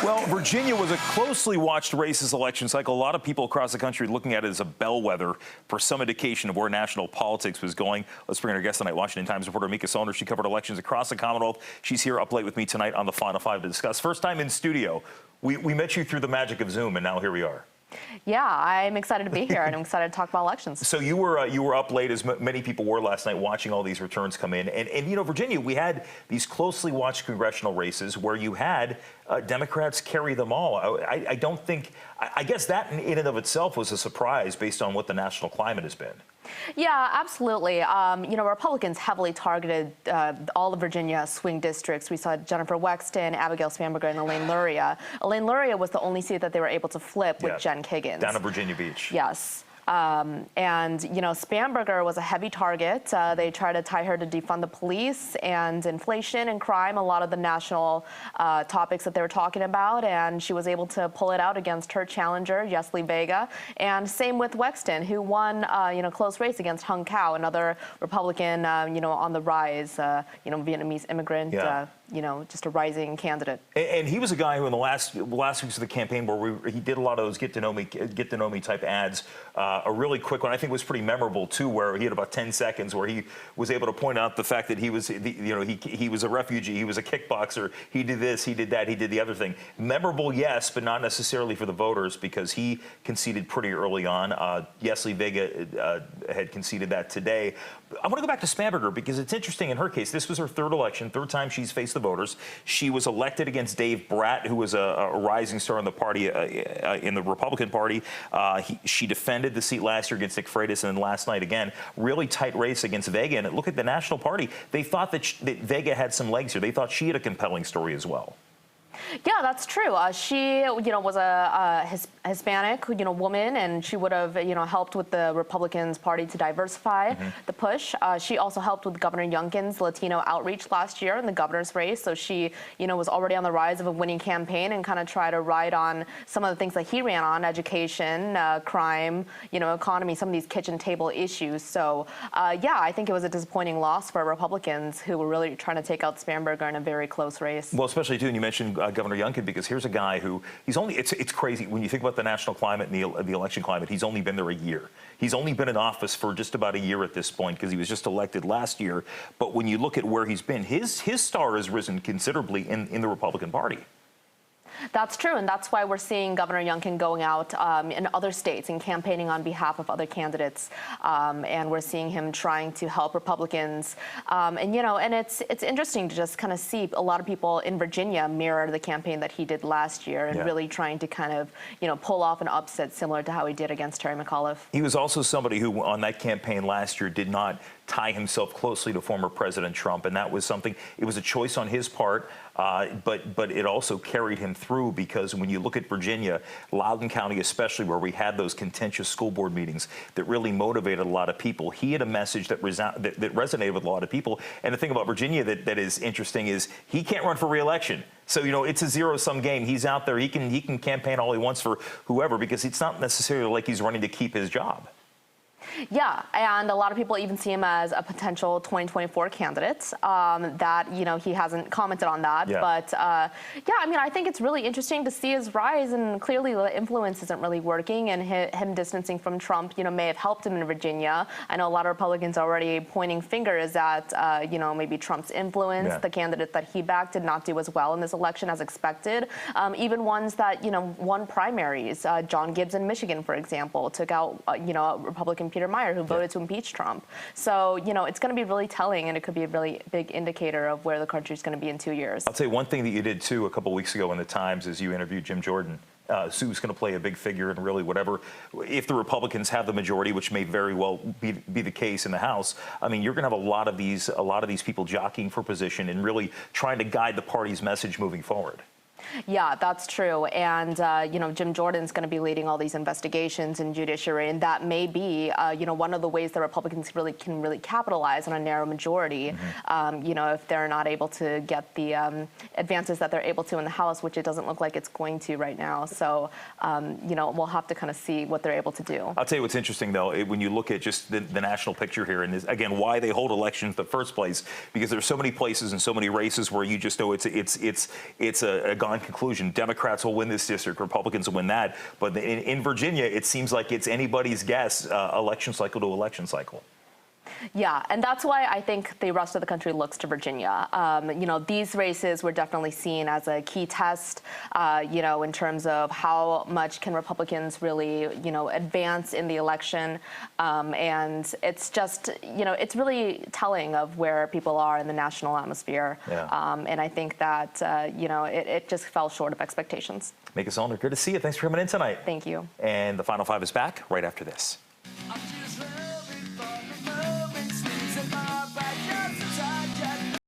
Well, Virginia was a closely watched race this election cycle. A lot of people across the country looking at it as a bellwether for some indication of where national politics was going. Let's bring our guest tonight, Washington Times reporter Mica Soellner. She covered elections across the Commonwealth. She's here up late with me tonight on the Final Five to discuss. First time in studio. We met you through the magic of Zoom, and now here we are. Yeah, I'm excited to be here, and I'm excited to talk about elections. So you were up late, as many people were last night, watching all these returns come in. And you know, Virginia, we had these closely watched congressional races where you had Democrats carry them all. I don't think, I guess that in and of itself was a surprise based on what the national climate has been. Yeah, absolutely. You know, Republicans heavily targeted all the Virginia swing districts. We saw Jennifer Wexton, Abigail Spanberger, and Elaine Luria. Elaine Luria was the only seat that they were able to flip with Jen Kiggins. Down in Virginia Beach. Yes. And, you know, Spanberger was a heavy target. They tried to tie her to defund the police and inflation and crime, a lot of the national topics that they were talking about. And she was able to pull it out against her challenger, Yesli Vega. And same with Wexton, who won, you know, close race against Hung Cao, another Republican, you know, on the rise, you know, Vietnamese immigrant. You know, just a rising candidate. And he was a guy who in the last weeks of the campaign where he did a lot of those get to know me type ads. A really quick one I think was pretty memorable too, where he had about 10 seconds where he was able to point out the fact that he was, you know, he was a refugee, he was a kickboxer, he did this, he did that, he did the other thing. Memorable, yes, but not necessarily for the voters because he conceded pretty early on. Yesli Vega had conceded that today. I want to go back to Spanberger because it's interesting in her case. This was her third election, third time she's faced the voters. She was elected against Dave Bratt, who was a rising star in the party, in the Republican Party. She defended the seat last year against Nick Freitas, and then last night again, really tight race against Vega. And look at the National Party. They thought that Vega had some legs here. They thought she had a compelling story as well. Yeah, that's true. She, you know, was a Hispanic, you know, woman, and she would have, you know, helped with the Republicans' party to diversify the push. She also helped with Governor Youngkin's Latino outreach last year in the governor's race. So she, you know, was already on the rise of a winning campaign and kind of tried to ride on some of the things that he ran on: education, crime, you know, economy, some of these kitchen table issues. So, yeah, I think it was a disappointing loss for Republicans who were really trying to take out Spanberger in a very close race. Well, especially too, and you mentioned Governor Youngkin, because here's a guy who it's crazy when you think about the national climate and the election climate. He's only been there a year. He's only been in office for just about a year at this point because he was just elected last year. But when you look at where he's been, his star has risen considerably in the Republican Party. That's true, and that's why we're seeing Governor Youngkin going out in other states and campaigning on behalf of other candidates, and we're seeing him trying to help Republicans. And you know, and it's interesting to just kind of see a lot of people in Virginia mirror the campaign that he did last year, and really trying to kind of, you know, pull off an upset similar to how he did against Terry McAuliffe. He was also somebody who, on that campaign last year, did not tie himself closely to former President Trump, and that was something. It was a choice on his part, but it also carried him through because when you look at Virginia, Loudoun County especially, where we had those contentious school board meetings that really motivated a lot of people, he had a message that resonated with a lot of people. And the thing about Virginia that is interesting is he can't run for re-election. So, you know, it's a zero-sum game. He's out there. He can campaign all he wants for whoever because it's not necessarily like he's running to keep his job. Yeah, and a lot of people even see him as a potential 2024 candidate. That, you know, he hasn't commented on that. But, yeah, I mean, I think it's really interesting to see his rise, and clearly the influence isn't really working, and him distancing from Trump, you know, may have helped him in Virginia. I know a lot of Republicans are already pointing fingers at, you know, maybe Trump's influence. The candidate that he backed did not do as well in this election as expected. Even ones that, you know, won primaries. John Gibbs in Michigan, for example, took out, you know, Republican Peter Meyer, who voted to impeach Trump. So, you know, it's going to be really telling, and it could be a really big indicator of where the country's going to be in 2 years. I'll tell you one thing that you did, too, a couple weeks ago in the Times is you interviewed Jim Jordan. Sue's going to play a big figure in really whatever, if the Republicans have the majority, which may very well be the case in the House. I mean, you're going to have a lot of these people jockeying for position and really trying to guide the party's message moving forward. Yeah, that's true. And, you know, Jim Jordan's going to be leading all these investigations in judiciary, and that may be, you know, one of the ways that Republicans can really capitalize on a narrow majority, you know, if they're not able to get the advances that they're able to in the House, which it doesn't look like it's going to right now. So, you know, we'll have to kind of see what they're able to do. I'll tell you what's interesting, though, when you look at just the national picture here, and this, again, why they hold elections in the first place, because there's so many places and so many races where you just know it's a gone foregone conclusion. Democrats will win this district, Republicans will win that. But in Virginia, it seems like it's anybody's guess, election cycle to election cycle. Yeah, and that's why I think the rest of the country looks to Virginia. You know, these races were definitely seen as a key test, you know, in terms of how much can Republicans really, you know, advance in the election. And it's just, you know, it's really telling of where people are in the national atmosphere. Yeah. And I think that, you know, it just fell short of expectations. Mica Soellner, good to see you. Thanks for coming in tonight. Thank you. And the Final Five is back right after this.